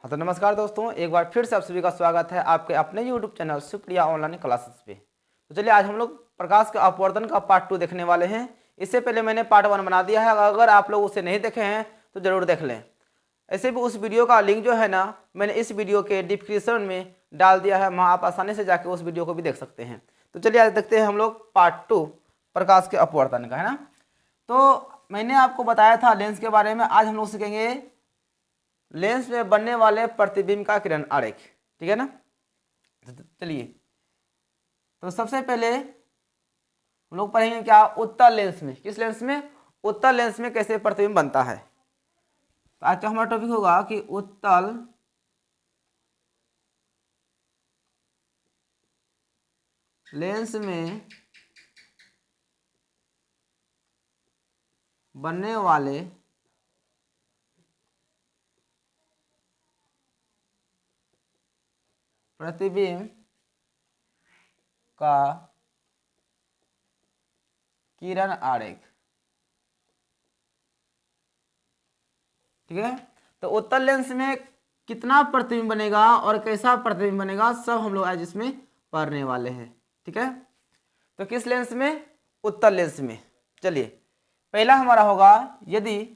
हाँ तो नमस्कार दोस्तों, एक बार फिर से आप सभी का स्वागत है आपके अपने YouTube channel Supriya online classes पे। तो चलिए आज हम लोग प्रकाश के अपवर्तन का पार्ट 2 देखने वाले हैं। इससे पहले मैंने पार्ट 1 बना दिया है, अगर आप लोग उसे नहीं देखे हैं तो ज़रूर देख लें। ऐसे भी उस वीडियो का लिंक जो है ना, मैंने इस वीडियो के डिस्क्रिप्शन में डाल दिया है, वहाँ आप आसानी से जाके उस वीडियो को भी देख सकते हैं। तो चलिए आज देखते हैं हम लोग पार्ट 2 प्रकाश के अपवर्तन का, है ना। तो मैंने आपको बताया था लेंस के बारे में, आज हम लोग सीखेंगे लेंस में बनने वाले प्रतिबिंब का किरण आरेख, ठीक है ना। चलिए तो सबसे पहले हम लोग पढ़ेंगे क्या, उत्तल लेंस में, किस लेंस में, उत्तल लेंस में कैसे प्रतिबिंब बनता है। तो आज का हमारा टॉपिक होगा कि उत्तल लेंस में बनने वाले प्रतिबिंब का किरण आरेख, ठीक है। तो उत्तल लेंस में कितना प्रतिबिंब बनेगा और कैसा प्रतिबिंब बनेगा, सब हम लोग आज इसमें पढ़ने वाले हैं, ठीक है। तो किस लेंस में, उत्तल लेंस में। चलिए पहला हमारा होगा, यदि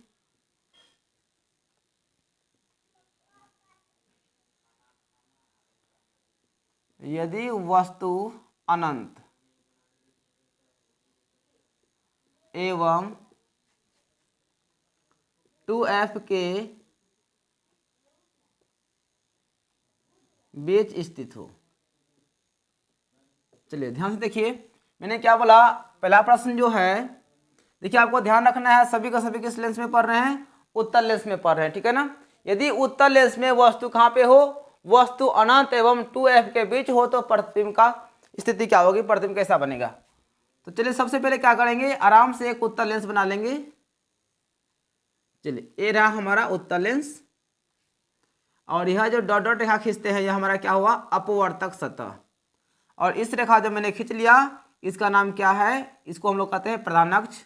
वस्तु अनंत एवं 2f के बीच स्थित हो। चलिए ध्यान से देखिए, मैंने क्या बोला, पहला प्रश्न जो है, देखिए आपको ध्यान रखना है, सभी का सभी किस लेंस में पढ़ रहे हैं, उत्तल लेंस में पढ़ रहे हैं, ठीक है ना। यदि उत्तल लेंस में वस्तु कहाँ पे हो, वस्तु अनंत एवं 2f के बीच हो, तो प्रतिबिंब का स्थिति क्या होगी, प्रतिबिंब कैसा बनेगा। तो चलिए सबसे पहले क्या करेंगे, आराम से एक उत्तल लेंस बना लेंगे। चलिए ये रहा हमारा उत्तल लेंस, और यह जो डॉट डॉट रेखा खींचते हैं, यह हमारा क्या हुआ, अपवर्तक सतह। और इस रेखा जब मैंने खींच लिया, इसका नाम क्या है, इसको हम लोग कहते हैं प्रधान अक्ष।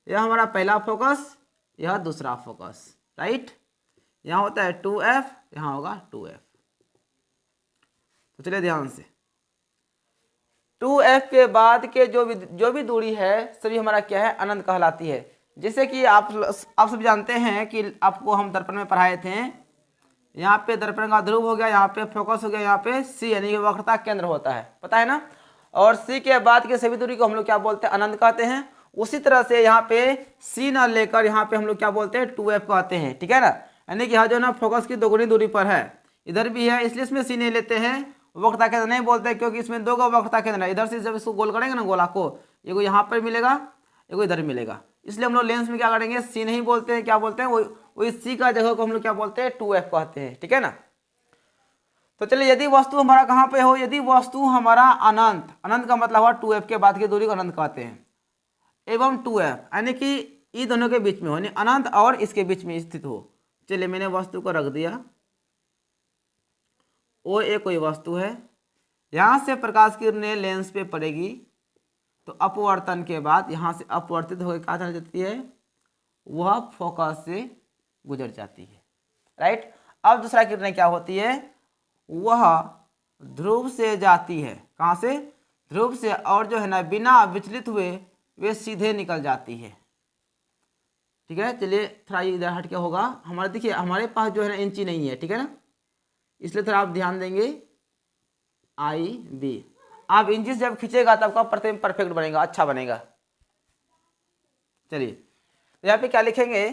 यह हमारा पहला फोकस, यह दूसरा फोकस, राइट। यहाँ होता है 2f, यहाँ होगा 2f। तो चलिए ध्यान से, 2f के बाद के जो भी दूरी है, सभी हमारा क्या है, अनंत कहलाती है। जैसे कि आप सब जानते हैं कि आपको हम दर्पण में पढ़ाए थे, यहाँ पे दर्पण का ध्रुव हो गया, यहाँ पे फोकस हो गया, यहाँ पे C यानी वक्रता केंद्र होता है, पता है ना। और C के बाद के सभी दूरी को हम लोग क्या बोलते हैं, अनंत कहते हैं। उसी तरह से यहाँ पे C ना लेकर यहाँ पे हम लोग क्या बोलते हैं, 2f कहते हैं, ठीक है ना। यानी कि यहाँ जो ना फोकस की दोगुनी दूरी पर है, इधर भी है, इसलिए इसमें C नहीं लेते हैं, वक्रता केंद्र नहीं बोलते, क्योंकि इसमें दो वक्रता केंद्र है। इधर से जब इसको गोल करेंगे ना, गोला को, एगो यहाँ पर मिलेगा, एगो इधर मिलेगा, इसलिए हम लोग लेंस में क्या करेंगे, C नहीं बोलते हैं, क्या बोलते हैं, वही C का जगह को हम लोग क्या बोलते हैं, 2f कहते हैं, ठीक है ना। तो चलिए यदि वस्तु हमारा कहाँ पे हो, यदि वस्तु हमारा अनंत, अनंत का मतलब हुआ 2f के बाद की दूरी को अनंत कहते हैं, एवं 2f यानी कि ये दोनों के बीच में हो, यानी अनंत और इसके बीच में स्थित हो। चलिए मैंने वस्तु को रख दिया, वो एक कोई वस्तु है, यहाँ से प्रकाश किरणें लेंस पे पड़ेगी, तो अपवर्तन के बाद यहाँ से अपवर्तित होकर कहाँ चली जाती है, वह फोकस से गुजर जाती है, राइट। अब दूसरा किरणें क्या होती है, वह ध्रुव से जाती है, कहाँ से, ध्रुव से, और जो है ना बिना विचलित हुए वे सीधे निकल जाती है, ठीक है। चलिए थोड़ा इधर हट के होगा हमारा, देखिए हमारे पास जो है ना इंची नहीं है, ठीक है ना, इसलिए थोड़ा आप ध्यान देंगे। IB, आप इंची जब खींचेगा तब आपका प्रतिबिंब परफेक्ट बनेगा, अच्छा बनेगा। चलिए तो यहाँ पे क्या लिखेंगे,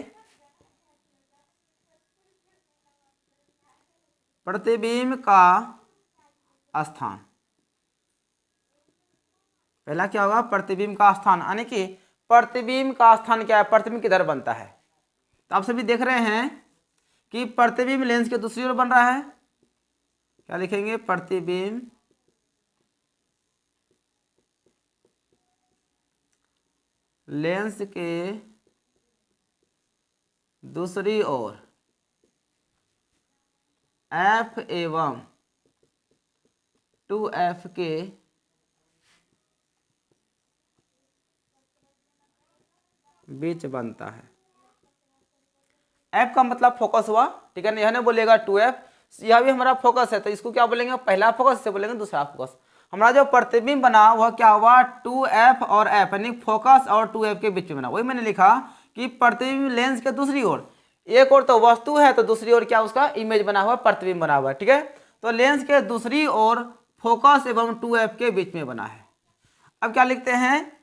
प्रतिबिंब का स्थान। पहला क्या होगा, प्रतिबिंब का स्थान, यानी कि प्रतिबिंब का स्थान क्या है, प्रतिबिंब किधर बनता है। तो आप सभी देख रहे हैं कि प्रतिबिंब लेंस के दूसरी ओर बन रहा है, क्या लिखेंगे, प्रतिबिंब लेंस के दूसरी ओर f एवं 2f के बीच बनता है। एफ का मतलब फोकस हुआ, ठीक है ना, यह नहीं बोलेगा 2f, यह भी हमारा फोकस है तो इसको क्या बोलेंगे, पहला फोकस, से बोलेंगे दूसरा फोकस। हमारा जो प्रतिबिंब बना वह क्या हुआ, 2f और f, यानी फोकस और 2f के बीच में बना। वही मैंने लिखा कि प्रतिबिंब लेंस के दूसरी ओर, एक ओर तो वस्तु है तो दूसरी ओर क्या उसका इमेज बना हुआ, प्रतिबिंब बना हुआ है, ठीक है। तो लेंस के दूसरी ओर फोकस एवं 2f के बीच में बना है। अब क्या लिखते हैं,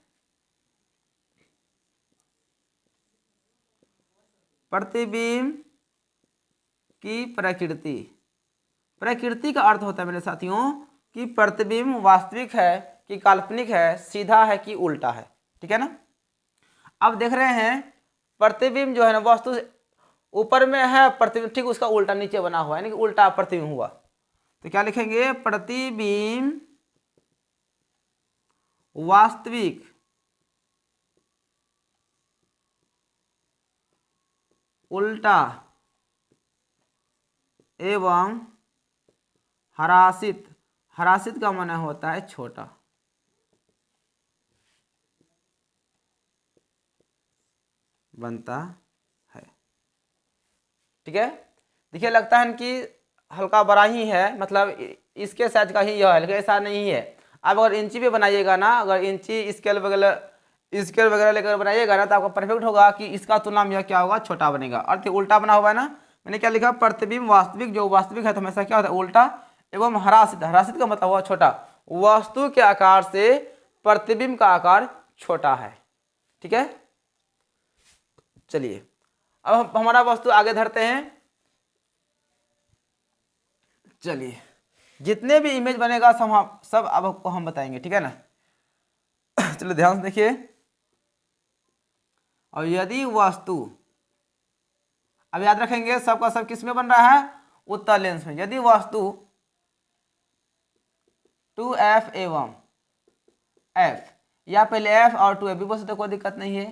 प्रतिबिंब की प्रकृति। प्रकृति का अर्थ होता है मेरे साथियों कि प्रतिबिंब वास्तविक है कि काल्पनिक है, सीधा है कि उल्टा है, ठीक है ना। अब देख रहे हैं प्रतिबिंब जो है ना वस्तु ऊपर में है, प्रतिबिंब ठीक उसका उल्टा नीचे बना हुआ है, यानी कि उल्टा प्रतिबिंब हुआ। तो क्या लिखेंगे, प्रतिबिंब वास्तविक उल्टा एवं हरासित, हरासित का माना होता है छोटा, बनता है, ठीक है। देखिए लगता है कि हल्का बड़ा ही है, मतलब इसके साइज का ही यह है, लेकिन ऐसा नहीं है। आप अगर इंची पे बनाइएगा ना, अगर इंची स्केल वगैरह लेकर बनाइएगा ना तो आपको परफेक्ट होगा कि इसका तुलना में यह क्या होगा, छोटा बनेगा। अर्थ उल्टा बना हुआ है ना, मैंने क्या लिखा, प्रतिबिंब वास्तविक, जो वास्तविक है तो हमेशा क्या होता है, उल्टा एवं हरासित, हरासित का मतलब हुआ छोटा, वस्तु के आकार से प्रतिबिंब का आकार छोटा है, ठीक है। चलिए अब हमारा वस्तु आगे धरते हैं। चलिए जितने भी इमेज बनेगा सब अब आपको हम बताएंगे, ठीक है ना। चलो ध्यान से देखिए। और यदि वस्तु, अब याद रखेंगे सबका सब किस में बन रहा है, उत्तल लेंस में। यदि वस्तु 2f एवं f, या पहले f और 2f भी बोल सकते, कोई दिक्कत नहीं है,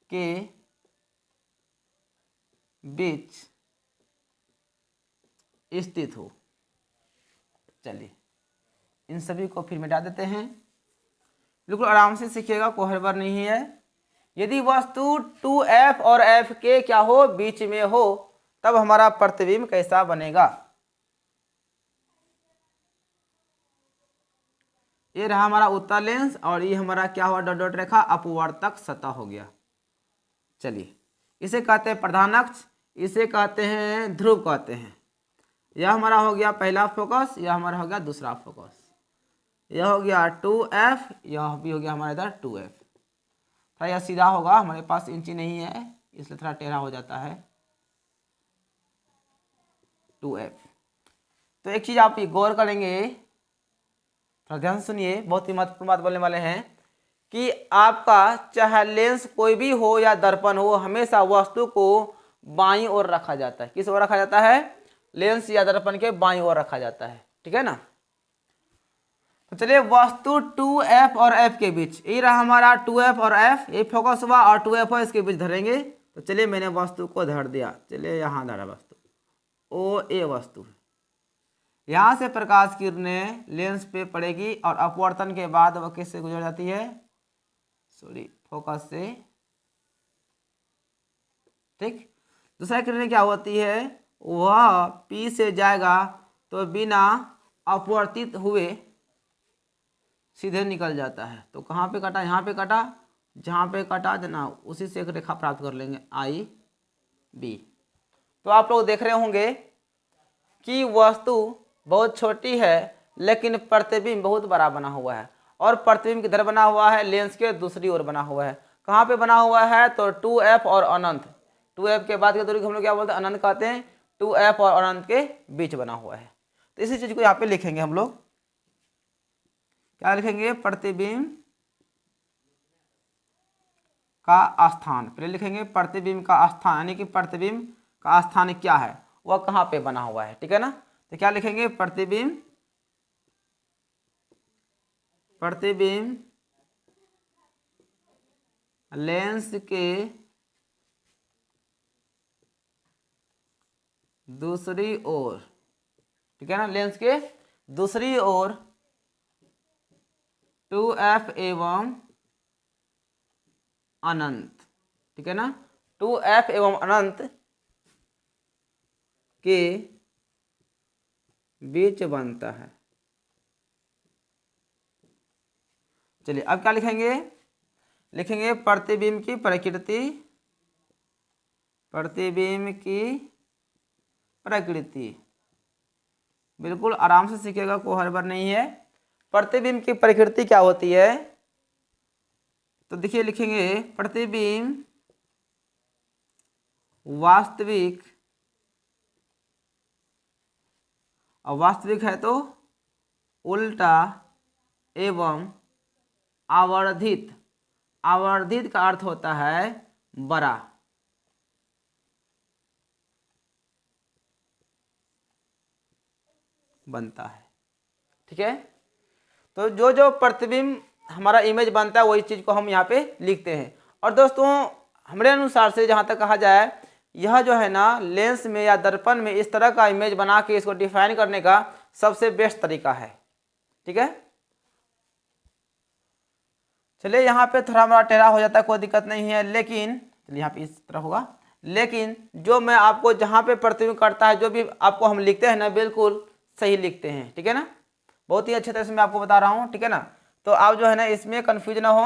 के बीच स्थित हो। चलिए इन सभी को फिर मिटा देते हैं, बिल्कुल आराम से सीखिएगा, कोई हड़बड़ नहीं है। यदि वस्तु 2f और f के क्या हो, बीच में हो, तब हमारा प्रतिबिंब कैसा बनेगा। ये रहा हमारा उत्तल लेंस और ये हमारा क्या हुआ, डॉट डॉट रेखा अपवर्तक सतह हो गया। चलिए इसे कहते हैं प्रधान अक्ष, इसे कहते हैं ध्रुव कहते हैं। यह हमारा हो गया पहला फोकस, यह हमारा हो गया दूसरा फोकस, यह हो गया 2f, यह भी हो गया हमारा इधर 2f। थोड़ा यह सीधा होगा, हमारे पास इंची नहीं है इसलिए थोड़ा टेढ़ा हो जाता है, 2f। तो एक चीज आप गौर करेंगे, थोड़ा ध्यान सुनिए, बहुत ही महत्वपूर्ण बात बोलने वाले हैं कि आपका चाहे लेंस कोई भी हो या दर्पण हो, हमेशा वस्तु को बाईं ओर रखा जाता है। किस ओर रखा जाता है, लेंस या दर्पण के बाईं ओर रखा जाता है, ठीक है ना। तो चलिए वस्तु 2f और f के बीच, ये रहा हमारा 2f और f, ये फोकस हुआ और 2f और इसके बीच धरेंगे। तो चलिए मैंने वस्तु को धर दिया, चलिए यहाँ धरा वस्तु, ओ ए वस्तु है। यहाँ से प्रकाश किरणें लेंस पे पड़ेगी और अपवर्तन के बाद वह किससे गुजर जाती है, सॉरी फोकस से, ठीक। दूसरा किरणें क्या होती है, वह P से जाएगा तो बिना अपवर्तित हुए सीधे निकल जाता है। तो कहाँ पे काटा, यहाँ पे काटा, जहाँ पे काटा देना उसी से एक रेखा प्राप्त कर लेंगे आई बी। तो आप लोग देख रहे होंगे कि वस्तु बहुत छोटी है लेकिन प्रतिबिंब बहुत बड़ा बना हुआ है, और प्रतिबिंब किधर बना हुआ है, लेंस के दूसरी ओर बना हुआ है। कहाँ पे बना हुआ है, तो 2f और अनंत, 2f के बाद की दूरी को हम लोग क्या बोलते हैं, अनंत कहते हैं। 2f और अनंत के बीच बना हुआ है। तो इसी चीज को यहाँ पे लिखेंगे हम लोग, क्या लिखेंगे, प्रतिबिंब का स्थान। पहले लिखेंगे प्रतिबिंब का स्थान, यानी कि प्रतिबिंब का स्थान क्या है, वह कहाँ पे बना हुआ है, ठीक है ना। तो क्या लिखेंगे, प्रतिबिंब लेंस के दूसरी ओर, ठीक है ना, लेंस के दूसरी ओर 2f एवं अनंत, ठीक है ना, 2f एवं अनंत के बीच बनता है। चलिए अब क्या लिखेंगे, लिखेंगे प्रतिबिंब की प्रकृति, प्रतिबिंब की प्रकृति। बिल्कुल आराम से सीखिएगा, कोई हड़बड़ नहीं है। प्रतिबिंब की प्रकृति क्या होती है, तो देखिए लिखेंगे प्रतिबिंब वास्तविक, और वास्तविक है तो उल्टा एवं आवर्धित। आवर्धित का अर्थ होता है बड़ा। बनता है, ठीक है। तो जो जो प्रतिबिंब हमारा इमेज बनता है वही चीज को हम यहाँ पे लिखते हैं। और दोस्तों हमारे अनुसार से जहाँ तक कहा जाए, यह जो है ना लेंस में या दर्पण में इस तरह का इमेज बना के इसको डिफाइन करने का सबसे बेस्ट तरीका है, ठीक है। चलिए यहाँ पे थोड़ा हमारा टेढ़ा हो जाता है, कोई दिक्कत नहीं है, लेकिन चलिए यहाँ पे इस तरह होगा। लेकिन जो मैं आपको जहाँ पे प्रतिबिंब करता है, जो भी आपको हम लिखते हैं ना, बिल्कुल सही लिखते हैं, ठीक है ना। बहुत ही अच्छे तरह से मैं आपको बता रहा हूँ, ठीक है ना। तो आप जो है ना इसमें कंफ्यूज ना हो,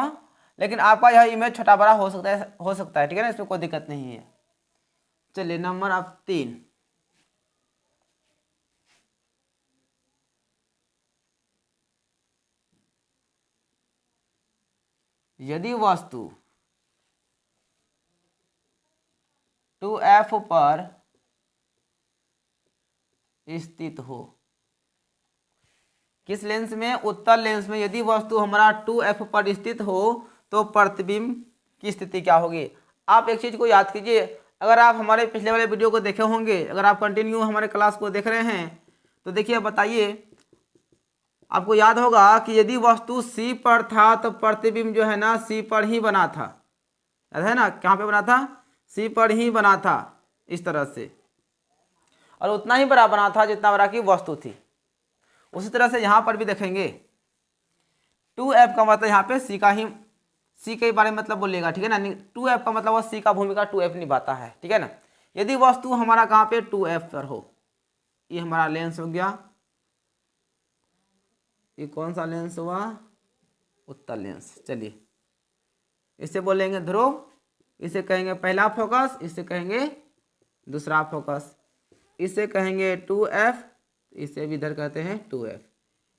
लेकिन आपका यह इमेज छोटा बड़ा हो सकता है, ठीक है ना, इसमें कोई दिक्कत नहीं है। चलिए नंबर आप 3, यदि वस्तु 2f पर स्थित हो, किस लेंस में, उत्तल लेंस में यदि वस्तु हमारा 2f पर स्थित हो तो प्रतिबिंब की स्थिति क्या होगी। आप एक चीज को याद कीजिए, अगर आप हमारे पिछले वाले वीडियो को देखे होंगे, अगर आप कंटिन्यू हमारे क्लास को देख रहे हैं तो देखिए बताइए, आपको याद होगा कि यदि वस्तु C पर था तो प्रतिबिंब जो है ना C पर ही बना था, याद है ना, कहाँ पे बना था, C पर ही बना था इस तरह से, और उतना ही बड़ा बना था जितना बड़ा की वस्तु थी। उसी तरह से यहाँ पर भी देखेंगे 2f का मतलब यहाँ पे C के बारे में मतलब बोलिएगा, ठीक है ना। 2f का मतलब C का भूमिका 2f निभाता है, ठीक है ना। यदि वस्तु हमारा कहाँ पे 2f पर हो, ये हमारा लेंस हो गया, ये कौन सा लेंस हुआ, उत्तल लेंस। चलिए इसे बोलेंगे ध्रुव, इसे कहेंगे पहला फोकस, इसे कहेंगे दूसरा फोकस, इसे कहेंगे 2f, इसे भी इधर कहते हैं 2f।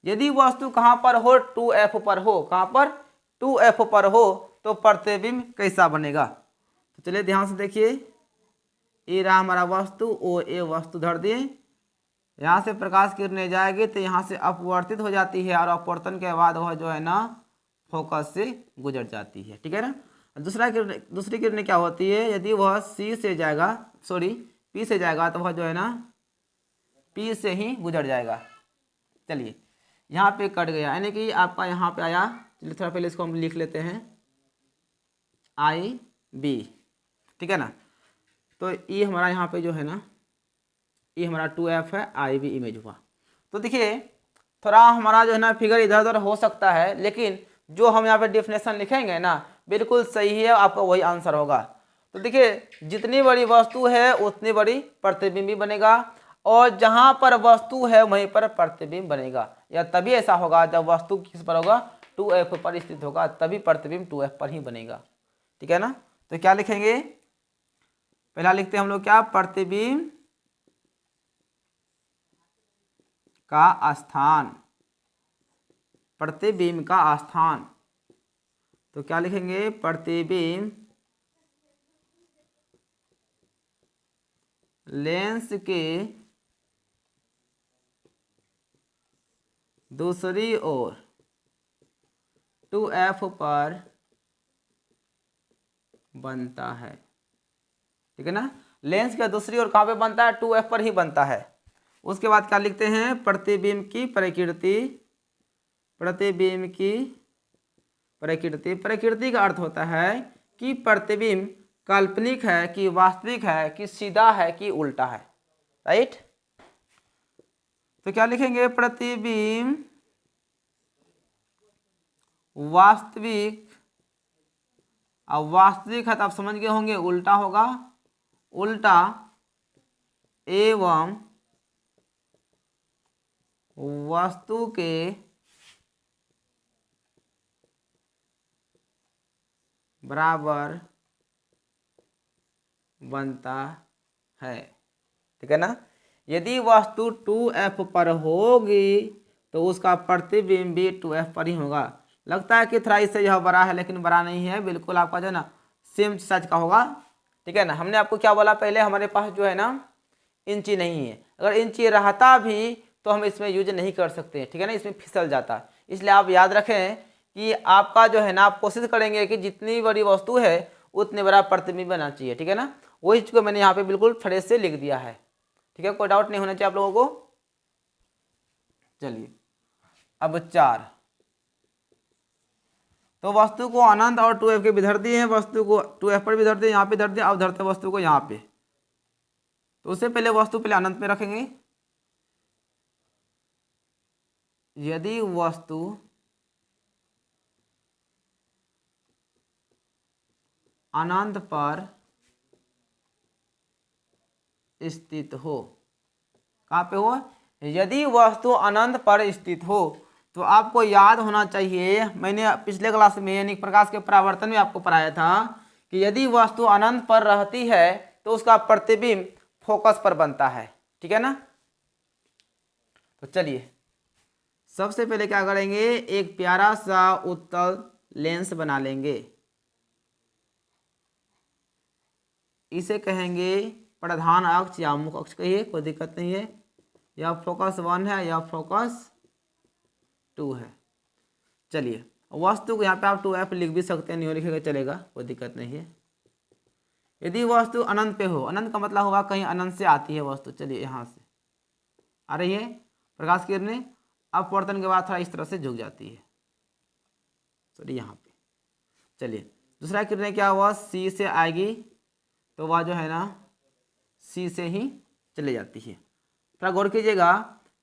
यदि वस्तु कहाँ पर हो, 2f पर हो, कहाँ पर, 2f पर हो, तो प्रतिबिंब कैसा बनेगा। तो चलिए ध्यान से देखिए, ये रहा हमारा वस्तु, ओ ए वस्तु धर दिए, यहाँ से प्रकाश किरणें जाएगी तो यहाँ से अपवर्तित हो जाती है, और अपवर्तन के बाद वह जो है ना फोकस से गुजर जाती है, ठीक है ना। दूसरी किरणें क्या होती है, यदि वह P से जाएगा तो वह जो है ना P से ही गुजर जाएगा। चलिए यहाँ पे कट गया, यानी कि आपका यहाँ पे आया, चलिए थोड़ा पहले इसको हम लिख लेते हैं IB, ठीक है ना। तो ये हमारा यहाँ पे जो है ना, ये हमारा 2f है, IB इमेज हुआ। तो देखिए थोड़ा हमारा जो है ना फिगर इधर उधर हो सकता है, लेकिन जो हम यहाँ पे डेफिनेशन लिखेंगे ना बिल्कुल सही है, आपका वही आंसर होगा। तो देखिए जितनी बड़ी वस्तु है उतनी बड़ी प्रतिबिंब भी बनेगा, और जहाँ पर वस्तु है वहीं पर प्रतिबिंब बनेगा, या तभी ऐसा होगा जब वस्तु किस पर होगा, 2f पर स्थित होगा, तभी प्रतिबिंब 2f पर ही बनेगा, ठीक है ना। तो क्या लिखेंगे, पहला लिखते हैं हम लोग क्या, प्रतिबिंब का स्थान, प्रतिबिंब का स्थान। तो क्या लिखेंगे, प्रतिबिंब लेंस के दूसरी ओर 2f पर बनता है, ठीक है ना। लेंस के दूसरी ओर कहाँ पे बनता है, 2f पर ही बनता है। उसके बाद क्या लिखते हैं, प्रतिबिंब की प्रकृति, प्रतिबिंब की प्रकृति। प्रकृति का अर्थ होता है कि प्रतिबिंब काल्पनिक है कि वास्तविक है, कि सीधा है कि उल्टा है, राइट। तो क्या लिखेंगे, प्रतिबिंब वास्तविक अब वास्तविक है तो आप समझ गए होंगे उल्टा होगा, उल्टा एवं वस्तु के बराबर बनता है। ठीक है ना। यदि वस्तु 2f पर होगी तो उसका प्रतिबिंब भी 2f पर ही होगा। लगता है कि थोड़ा इससे यह बड़ा है, लेकिन बड़ा नहीं है, बिल्कुल आपका जो है ना सेम साइज का होगा। ठीक है ना। हमने आपको क्या बोला पहले, हमारे पास जो है ना इंची नहीं है। अगर इंची रहता भी तो हम इसमें यूज नहीं कर सकते। ठीक है ना, इसमें फिसल जाता है। इसलिए आप याद रखें कि आपका जो है ना, आप कोशिश करेंगे कि जितनी बड़ी वस्तु है उतने बड़ा प्रतिबिंब बना चाहिए। ठीक है ना, वही चीज को मैंने यहाँ पे बिल्कुल फ्रेश से लिख दिया है। ठीक है, कोई डाउट नहीं होना चाहिए आप लोगों को। चलिए अब 4, तो वस्तु को अनंत और 2f के भी धर दिए हैं, वस्तु को 2f पर भी धर दिए, यहाँ पे धर दिया। अब धरते वस्तु को यहाँ पे, तो उससे पहले वस्तु पहले अनंत में रखेंगे। यदि वस्तु अनंत पर स्थित हो, कहाँ पे हो, यदि वस्तु अनंत पर स्थित हो, तो आपको याद होना चाहिए, मैंने पिछले क्लास में यानी प्रकाश के परावर्तन में आपको पढ़ाया था कि यदि वस्तु अनंत पर रहती है तो उसका प्रतिबिंब फोकस पर बनता है। ठीक है ना। तो चलिए सबसे पहले क्या करेंगे, एक प्यारा सा उत्तल लेंस बना लेंगे। इसे कहेंगे प्रधान अक्ष या मुख्य अक्ष कहिए, कोई दिक्कत नहीं है। यह फोकस 1 है, यह फोकस 2 है। चलिए वस्तु को यहाँ पे आप 2f लिख भी सकते हैं, नहीं लिखेगा चलेगा, कोई दिक्कत नहीं है। यदि वस्तु अनंत पे हो, अनंत का मतलब होगा कहीं अनंत से आती है वस्तु। चलिए यहाँ से आ रही है प्रकाश किरणें, अपवर्तन के बाद थोड़ा इस तरह से झुक जाती है, सॉरी यहाँ पे। चलिए दूसरा किरणें क्या हुआ, सी से आएगी तो वह जो है ना सी से ही चले जाती है। थोड़ा गौर कीजिएगा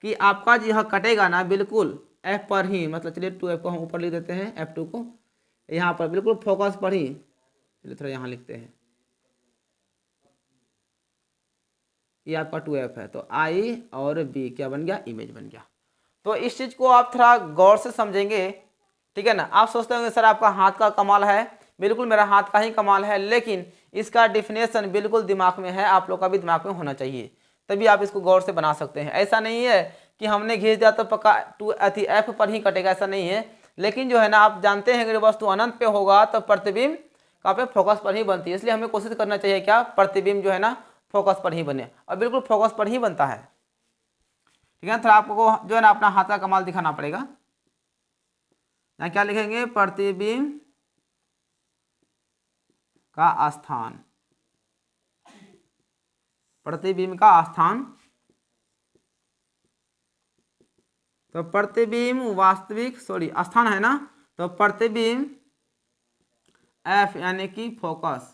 कि आपका यह कटेगा ना बिल्कुल एफ पर ही, मतलब चलिए 2f को हम ऊपर लिख देते हैं, f2 को यहाँ पर बिल्कुल फोकस पर ही। चलिए थोड़ा यहाँ लिखते हैं, ये आपका 2f है, तो I और B क्या बन गया, इमेज बन गया। तो इस चीज़ को आप थोड़ा गौर से समझेंगे। ठीक है ना। आप सोचते होंगे सर आपका हाथ का कमाल है, बिल्कुल मेरा हाथ का ही कमाल है, लेकिन इसका डिफिनेशन बिल्कुल दिमाग में है, आप लोग का भी दिमाग में होना चाहिए, तभी आप इसको गौर से बना सकते हैं। ऐसा नहीं है कि हमने घिस दिया तो पक्का एफ पर ही कटेगा, ऐसा नहीं है। लेकिन जो है ना आप जानते हैं कि वस्तु अनंत पे होगा तो प्रतिबिंब कहाँ पे, फोकस पर ही बनती है। इसलिए हमें कोशिश करना चाहिए क्या, प्रतिबिंब जो है ना फोकस पर ही बने, और बिल्कुल फोकस पर ही बनता है। ठीक है, थोड़ा आपको जो है ना अपना हाथ का कमाल दिखाना पड़ेगा। यहाँ क्या लिखेंगे, प्रतिबिंब का स्थान, प्रतिबिंब का स्थान। तो प्रतिबिंब वास्तविक, सॉरी स्थान है ना, तो प्रतिबिंब एफ यानी कि फोकस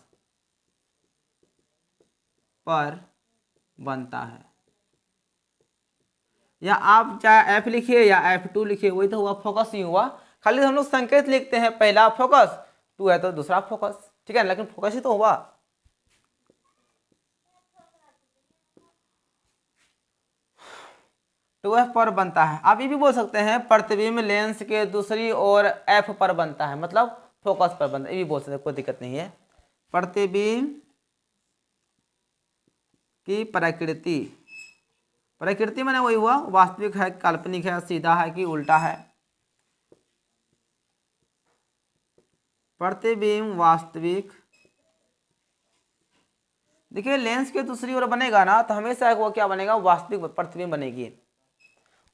पर बनता है। या आप चाहे एफ लिखिए या f2 लिखिए, वही तो हुआ, फोकस ही हुआ। खाली हम लोग संकेत लिखते हैं, पहला फोकस 2 है तो दूसरा फोकस। ठीक है, लेकिन फोकस ही तो हुआ। टू एफ पर बनता है। आप ये भी बोल सकते हैं प्रतिबिंब लेंस के दूसरी ओर एफ पर बनता है, मतलब फोकस पर बनता है, ये भी बोल सकते हैं, कोई दिक्कत नहीं है। प्रतिबिंब की प्रकृति, प्रकृति मैंने वही हुआ, वास्तविक है, काल्पनिक है, सीधा है कि उल्टा है। प्रतिबिंब वास्तविक, देखिए लेंस के दूसरी ओर बनेगा ना तो हमेशा वो क्या बनेगा, वास्तविक प्रतिबिंब बनेगी।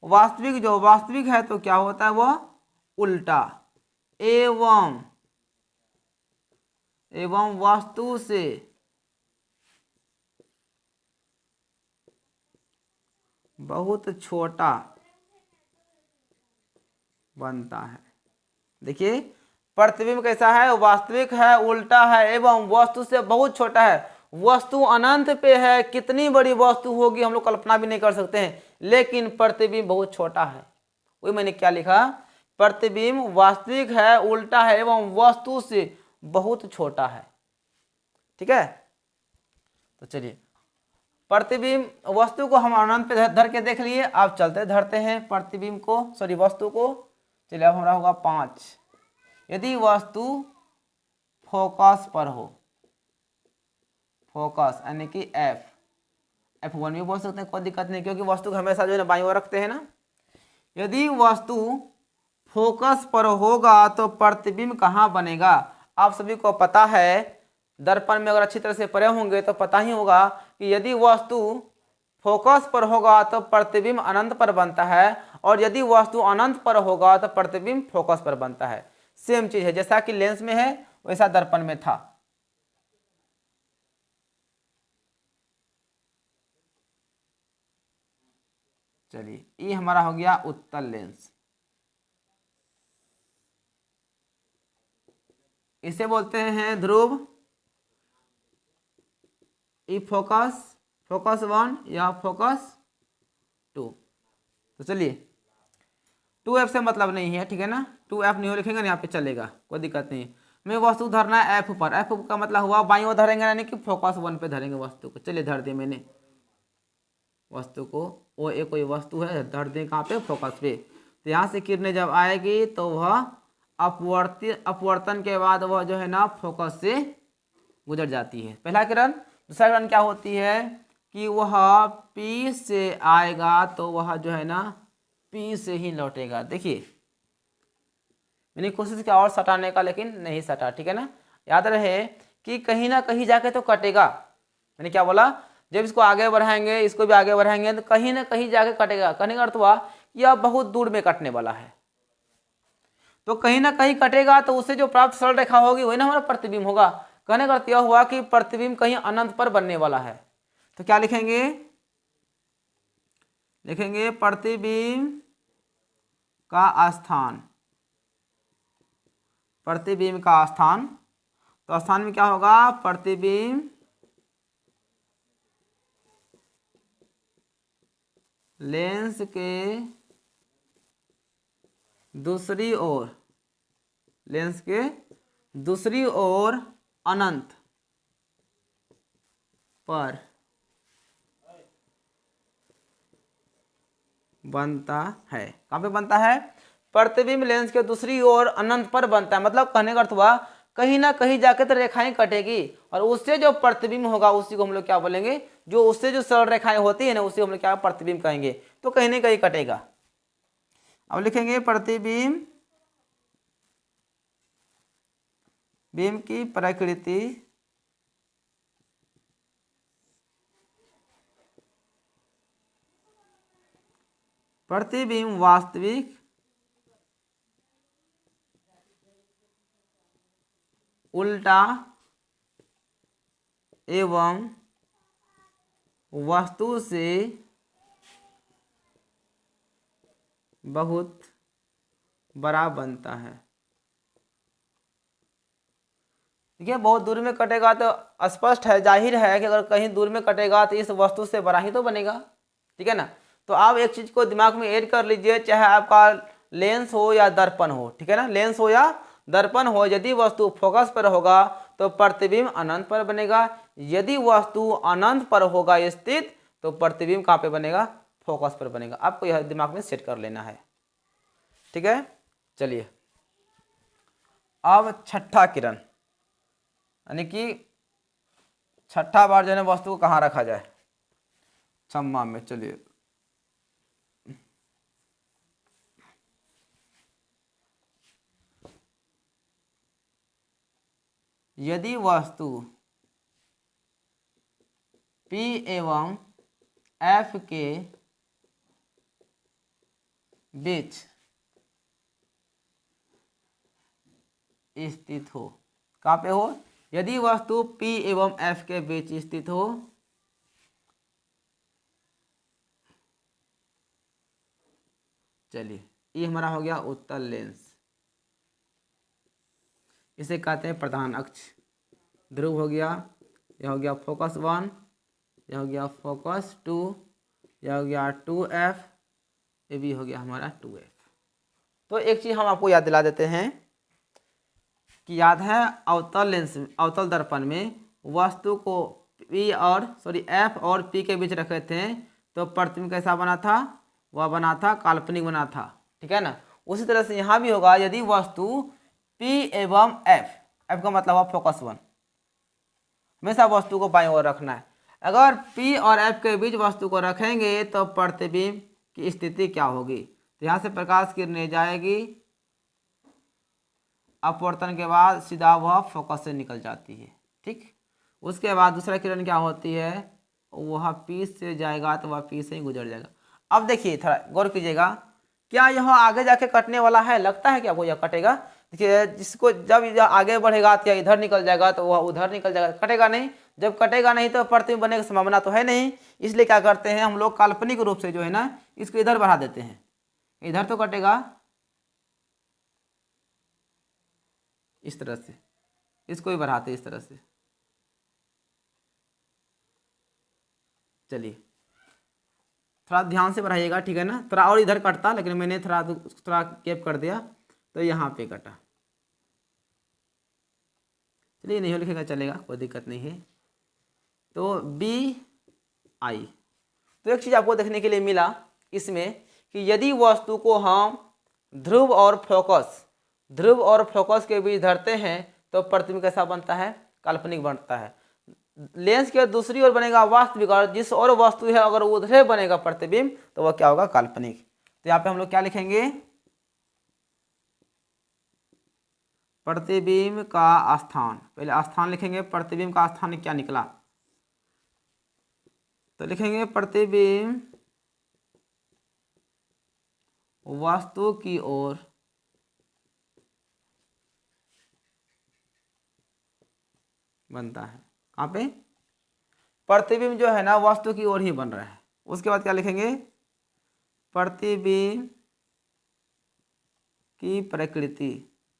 वास्तविक जो वास्तविक है तो क्या होता है, वो उल्टा एवं वस्तु से बहुत छोटा बनता है। देखिए प्रतिबिंब कैसा है, वास्तविक है, उल्टा है, एवं वस्तु से बहुत छोटा है। वस्तु अनंत पे है, कितनी बड़ी वस्तु होगी हम लोग कल्पना भी नहीं कर सकते हैं, लेकिन प्रतिबिंब बहुत छोटा है। वही मैंने क्या लिखा, प्रतिबिंब वास्तविक है, उल्टा है, एवं वस्तु से बहुत छोटा है। ठीक है, तो चलिए प्रतिबिंब वस्तु को हम अनंत पे धर के देख लिए, अब चलते धरते हैं प्रतिबिंब को, सॉरी वस्तु को। चलिए अब हमारा होगा 5, यदि वस्तु फोकस पर हो, फोकस यानी कि F1 भी बोल सकते हैं, कोई दिक्कत नहीं, क्योंकि वस्तु को हमेशा जो है ना बाईं ओर रखते हैं ना। यदि वस्तु फोकस पर होगा तो प्रतिबिंब कहाँ बनेगा? आप सभी को पता है, दर्पण में अगर अच्छी तरह से पढ़े होंगे तो पता ही होगा कि यदि वस्तु फोकस पर होगा तो प्रतिबिंब अनंत पर बनता है, और यदि वस्तु अनंत पर होगा तो प्रतिबिंब फोकस पर बनता है। सेम चीज है, जैसा कि लेंस में है वैसा दर्पण में था। चलिए ये हमारा हो गया उत्तल लेंस, इसे बोलते हैं ध्रुव, ई फोकस, फोकस 1 या फोकस 2। तो चलिए 2F से मतलब नहीं है, ठीक है ना, 2F नहीं हो लिखेंगे ना यहाँ पे चलेगा, कोई दिक्कत नहीं। हमें वस्तु धरना है F पर, F का मतलब हुआ बाईं ओर धरेंगे यानी कि फोकस 1 पे धरेंगे वस्तु को। चलिए धर दिए मैंने वस्तु को, वो एक कोई वस्तु है, धर दें कहाँ पे? फोकस पे। तो यहाँ से किरणें जब आएगी तो वह अपवर्तन के बाद वह जो है ना फोकस से गुजर जाती है, पहला किरण। दूसरा किरण क्या होती है कि वह P से आएगा तो वह जो है ना P से ही लौटेगा। देखिए मैंने कोशिश किया और सटाने का, लेकिन नहीं सटा, ठीक है ना। याद रहे कि कहीं ना कहीं जाके तो कटेगा। मैंने क्या बोला? जब इसको आगे बढ़ाएंगे, इसको भी आगे बढ़ाएंगे तो कहीं ना कहीं जाके कटेगा। कहने का अर्थ हुआ कि यह बहुत दूर में कटने वाला है, तो कहीं ना कहीं कटेगा, तो उससे जो प्राप्त सरल रेखा होगी वही ना हमारा प्रतिबिंब होगा। कहने का अर्थ यह हुआ कि प्रतिबिंब कहीं अनंत पर बनने वाला है। तो क्या लिखेंगे? लिखेंगे प्रतिबिंब का स्थान, प्रतिबिंब का स्थान। तो स्थान में क्या होगा? प्रतिबिंब लेंस के दूसरी ओर, लेंस के दूसरी ओर अनंत पर बनता है। कहाँ पे बनता है? प्रतिबिंब लेंस के दूसरी ओर अनंत पर बनता है। मतलब कहने का अर्थ हुआ कहीं ना कहीं जाके तो रेखाएं कटेगी, और उससे जो प्रतिबिंब होगा उसी को हम लोग क्या बोलेंगे? जो उससे जो सरल रेखाएं होती है ना उसी को हम लोग क्या प्रतिबिंब कहेंगे। तो कहीं ना कहीं कटेगा। अब लिखेंगे प्रतिबिंब बिंब की प्रकृति प्रतिबिंब वास्तविक उल्टा एवं वस्तु से बहुत बड़ा बनता है। देखिए बहुत दूर में कटेगा तो स्पष्ट है, जाहिर है कि अगर कहीं दूर में कटेगा तो इस वस्तु से बड़ा ही तो बनेगा, ठीक है ना। तो आप एक चीज को दिमाग में ऐड कर लीजिए, चाहे आपका लेंस हो या दर्पण हो, ठीक है ना, लेंस हो या दर्पण हो, यदि वस्तु फोकस पर होगा तो प्रतिबिंब अनंत पर बनेगा। यदि वस्तु अनंत पर होगा स्थित तो प्रतिबिंब कहाँ पे बनेगा? फोकस पर बनेगा। आपको यह दिमाग में सेट कर लेना है, ठीक है। चलिए अब छठा किरण, यानी कि छठा बार जो है वस्तु को कहाँ रखा जाए? क्षमा में। चलिए यदि वस्तु P एवं F के बीच स्थित हो, कहाँ पे हो? यदि वस्तु P एवं F के बीच स्थित हो चलिए ये हमारा हो गया उत्तल लेंस, इसे कहते हैं प्रधान अक्ष। ध्रुव हो गया, यह हो गया फोकस 1, यह हो गया फोकस 2, यह हो गया 2F, ये भी हो गया हमारा 2F। तो एक चीज हम आपको याद दिला देते हैं कि याद है अवतल लेंस अवतल दर्पण में वस्तु को एफ और पी के बीच रखे थे तो प्रतिबिंब कैसा बना था, वह बना था काल्पनिक बना था, ठीक है ना। उसी तरह से यहाँ भी होगा, यदि वस्तु P एवं F का मतलब हुआ फोकस 1, हमेशा वस्तु को बाईं ओर रखना है। अगर P और F के बीच वस्तु को रखेंगे तो प्रतिबिंब की स्थिति क्या होगी, तो यहाँ से प्रकाश किरणें जाएगी, अपवर्तन के बाद सीधा वह फोकस से निकल जाती है, ठीक। उसके बाद दूसरा किरण क्या होती है, वह P से जाएगा तो वह P से ही गुजर जाएगा। अब देखिए थोड़ा गौर कीजिएगा, क्या यह आगे जाके कटने वाला है, लगता है क्या वो यह कटेगा। देखिए जिसको जब यह आगे बढ़ेगा तो इधर निकल जाएगा तो वह उधर निकल जाएगा, कटेगा नहीं। जब कटेगा नहीं तो प्रतिबिंब बनने की संभावना तो है नहीं, इसलिए क्या करते हैं हम लोग काल्पनिक रूप से जो है ना इसको इधर बढ़ा देते हैं, इधर तो कटेगा इस तरह से, इसको भी बढ़ाते इस तरह से। चलिए थोड़ा ध्यान से बढ़ाइएगा, ठीक है ना। थोड़ा और इधर कटता, लेकिन मैंने थोड़ा गैप कर दिया तो यहाँ पे कटा। चलिए नहीं लिखेगा चलेगा, कोई दिक्कत नहीं है। तो बी आई, तो एक चीज़ आपको देखने के लिए मिला इसमें कि यदि वस्तु को हम ध्रुव और फोकस के बीच धरते हैं तो प्रतिबिंब कैसा बनता है, काल्पनिक बनता है। लेंस के दूसरी ओर बनेगा वास्तविक, और जिस और वस्तु है अगर उधर बनेगा प्रतिबिंब तो वह क्या होगा, काल्पनिक। तो यहाँ पे हम लोग क्या लिखेंगे, प्रतिबिंब का स्थान, पहले स्थान लिखेंगे, प्रतिबिंब का स्थान क्या निकला, तो लिखेंगे प्रतिबिंब वस्तु की ओर बनता है। कहाँ पे, प्रतिबिंब जो है ना वस्तु की ओर ही बन रहा है। उसके बाद क्या लिखेंगे, प्रतिबिंब की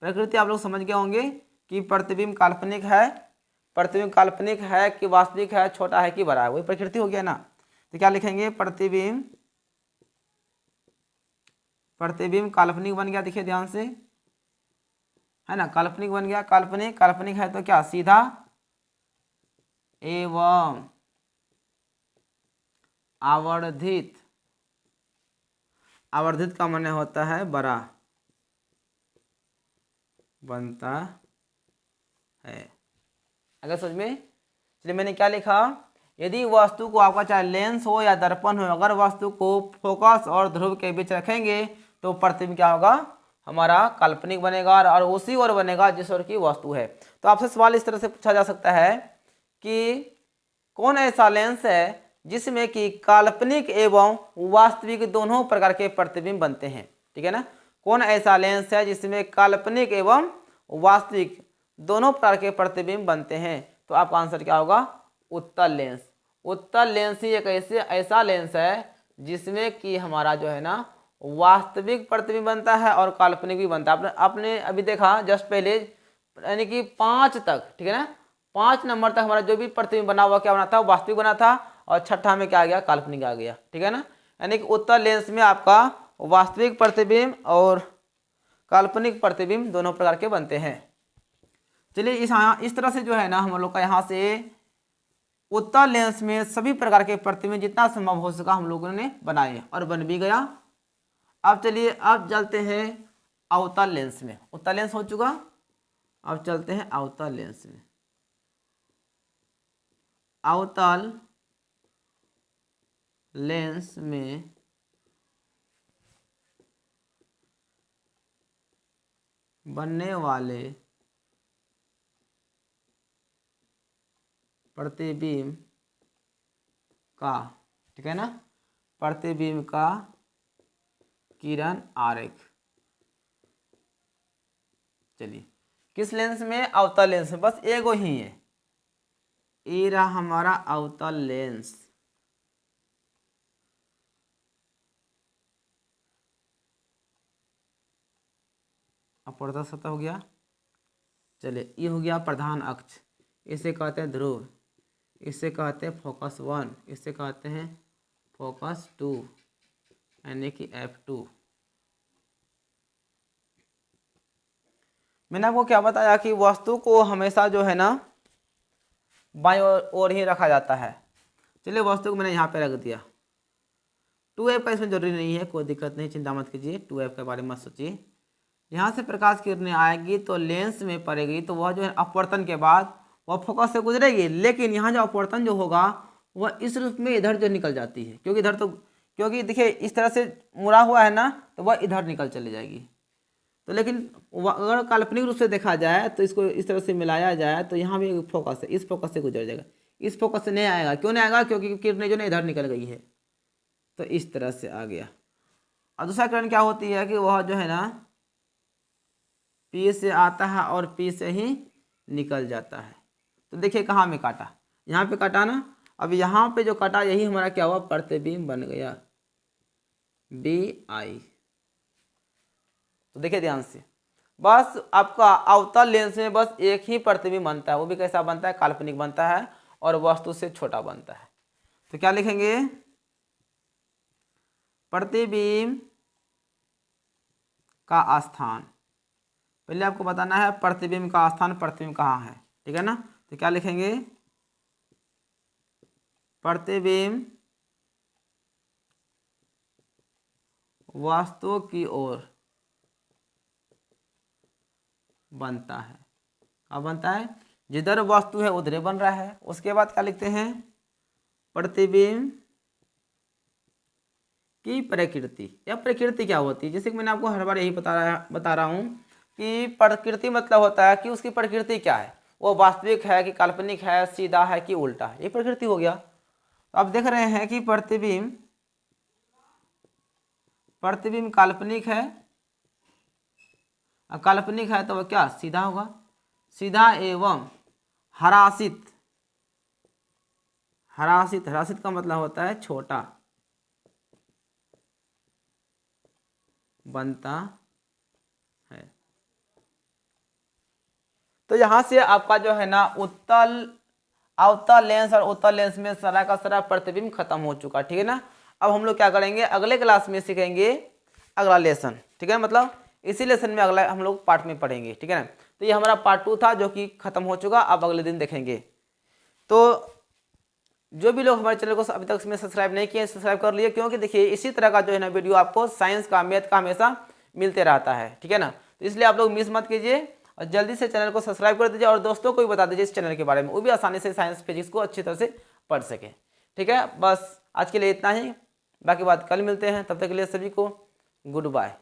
प्रकृति आप लोग समझ गए होंगे कि प्रतिबिंब काल्पनिक है कि वास्तविक है, छोटा है कि बड़ा है, वही प्रकृति हो गया ना। तो क्या लिखेंगे, प्रतिबिंब काल्पनिक बन गया, देखिए ध्यान से, है ना, काल्पनिक बन गया। काल्पनिक है तो क्या, सीधा एवं आवर्धित का माने होता है बड़ा बनता है। अगर समझ में, चलिए मैंने क्या लिखा, यदि वस्तु को आपका चाहे लेंस हो या दर्पण हो, अगर वस्तु को फोकस और ध्रुव के बीच रखेंगे तो प्रतिबिंब क्या होगा, हमारा काल्पनिक बनेगा और उसी ओर बनेगा जिस ओर की वस्तु है। तो आपसे सवाल इस तरह से पूछा जा सकता है कि कौन ऐसा लेंस है जिसमें कि काल्पनिक एवं वास्तविक दोनों प्रकार के प्रतिबिंब बनते हैं, ठीक है ना। कौन ऐसा लेंस है जिसमें काल्पनिक एवं वास्तविक दोनों प्रकार के प्रतिबिंब बनते हैं, तो आपका आंसर क्या होगा, उत्तल लेंस। उत्तल लेंस ही एक ऐसा लेंस है जिसमें कि हमारा जो है ना वास्तविक प्रतिबिंब बनता है और काल्पनिक भी बनता है। आपने अभी देखा जस्ट पहले, यानी कि 5 तक, ठीक है ना, 5 नंबर तक हमारा जो भी प्रतिबिंब बना हुआ क्या बना था, वास्तविक बना था, और छठा में क्या आ गया, काल्पनिक आ गया, ठीक है ना। यानी कि उत्तल लेंस में आपका वास्तविक प्रतिबिंब और काल्पनिक प्रतिबिंब दोनों प्रकार के बनते हैं। चलिए इस तरह से जो है ना हम लोग का यहाँ से उत्तल लेंस में सभी प्रकार के प्रतिबिंब जितना संभव हो सका हम लोगों ने बनाए और बन भी गया। अब चलिए अब चलते हैं अवतल लेंस में। उत्तल लेंस हो चुका, अब चलते हैं अवतल लेंस में। अवतल लेंस में बनने वाले प्रतिबिंब का, ठीक है ना, प्रतिबिंब का किरण आरेख। चलिए किस लेंस में, अवतल लेंस में, बस एगो ही है, ये रहा हमारा अवतल लेंस। अपवर्तक सतह हो गया। चलिए ये हो गया प्रधान अक्ष, इसे कहते हैं ध्रुव, इसे कहते हैं फोकस 1, इसे कहते हैं फोकस 2 यानी कि F2। मैंने आपको क्या बताया कि वस्तु को हमेशा जो है ना बाईं ओर ही रखा जाता है। चलिए वस्तु को मैंने यहाँ पे रख दिया। 2F का इसमें जरूरी नहीं है, कोई दिक्कत नहीं, चिंता मत कीजिए, 2F के बारे में मत सोचिए। यहाँ से प्रकाश किरणें आएगी तो लेंस में पड़ेगी, तो वह जो है अपवर्तन के बाद वह फोकस से गुजरेगी, लेकिन यहाँ जो अपवर्तन जो होगा वह इस रूप में इधर जो निकल जाती है, क्योंकि इधर तो क्योंकि देखिए इस तरह से मुड़ा हुआ है ना, तो वह इधर निकल चली जाएगी। तो लेकिन अगर काल्पनिक रूप से देखा जाए तो इसको इस तरह से मिलाया जाए तो यहाँ भी फोकस है, इस फोकस से गुजर जाएगा, इस फोकस से नहीं आएगा। क्यों नहीं आएगा? क्योंकि किरणें जो है इधर निकल गई है, तो इस तरह से आ गया। और दूसरा किरण क्या होती है कि वह जो है ना P से आता है और P से ही निकल जाता है। तो देखिए कहाँ में काटा, यहाँ पे काटा ना। अब यहाँ पे जो काटा यही हमारा क्या हुआ, प्रतिबिंब बन गया, BI। तो देखिए ध्यान से, बस आपका अवतल लेंस में बस एक ही प्रतिबिंब बनता है, वो भी कैसा बनता है, काल्पनिक बनता है और वस्तु से छोटा बनता है। तो क्या लिखेंगे, प्रतिबिंब का स्थान। पहले आपको बताना है प्रतिबिंब का स्थान, प्रतिबिंब कहाँ है, ठीक है ना। तो क्या लिखेंगे, प्रतिबिंब वस्तु की ओर बनता है। अब बनता है जिधर वस्तु है उधर बन रहा है। उसके बाद क्या लिखते हैं, प्रतिबिंब की प्रकृति। या प्रकृति क्या होती है, जैसे कि मैंने आपको हर बार यही बता रहा हूँ कि प्रकृति मतलब होता है कि उसकी प्रकृति क्या है, वो वास्तविक है कि काल्पनिक है, सीधा है कि उल्टा है, ये प्रकृति हो गया। तो आप देख रहे हैं कि प्रतिबिंब काल्पनिक है, काल्पनिक है तो वह क्या, सीधा होगा, सीधा एवं हरासित। हरासित का मतलब होता है छोटा बनता है। तो यहां से आपका जो है ना अवतल लेंस और उत्तल लेंस में सारा का सारा प्रतिबिंब खत्म हो चुका, ठीक है ना। अब हम लोग क्या करेंगे, अगले क्लास में सीखेंगे अगला लेसन, ठीक है, मतलब इसी लेसन में अगला हम लोग पार्ट में पढ़ेंगे, ठीक है ना। तो ये हमारा पार्ट 2 था जो कि खत्म हो चुका, अब अगले दिन देखेंगे। तो जो भी लोग हमारे चैनल को अभी तक में सब्सक्राइब नहीं किए, सब्सक्राइब कर लिए, क्योंकि देखिए इसी तरह का जो है ना वीडियो आपको साइंस का, मैथ का हमेशा मिलते रहता है, ठीक है ना। तो इसलिए आप लोग मिस मत कीजिए और जल्दी से चैनल को सब्सक्राइब कर दीजिए और दोस्तों को भी बता दीजिए इस चैनल के बारे में, वो भी आसानी से साइंस फिजिक्स को अच्छी तरह से पढ़ सके, ठीक है। बस आज के लिए इतना ही, बाकी बात कल मिलते हैं, तब तक के लिए सभी को गुड बाय।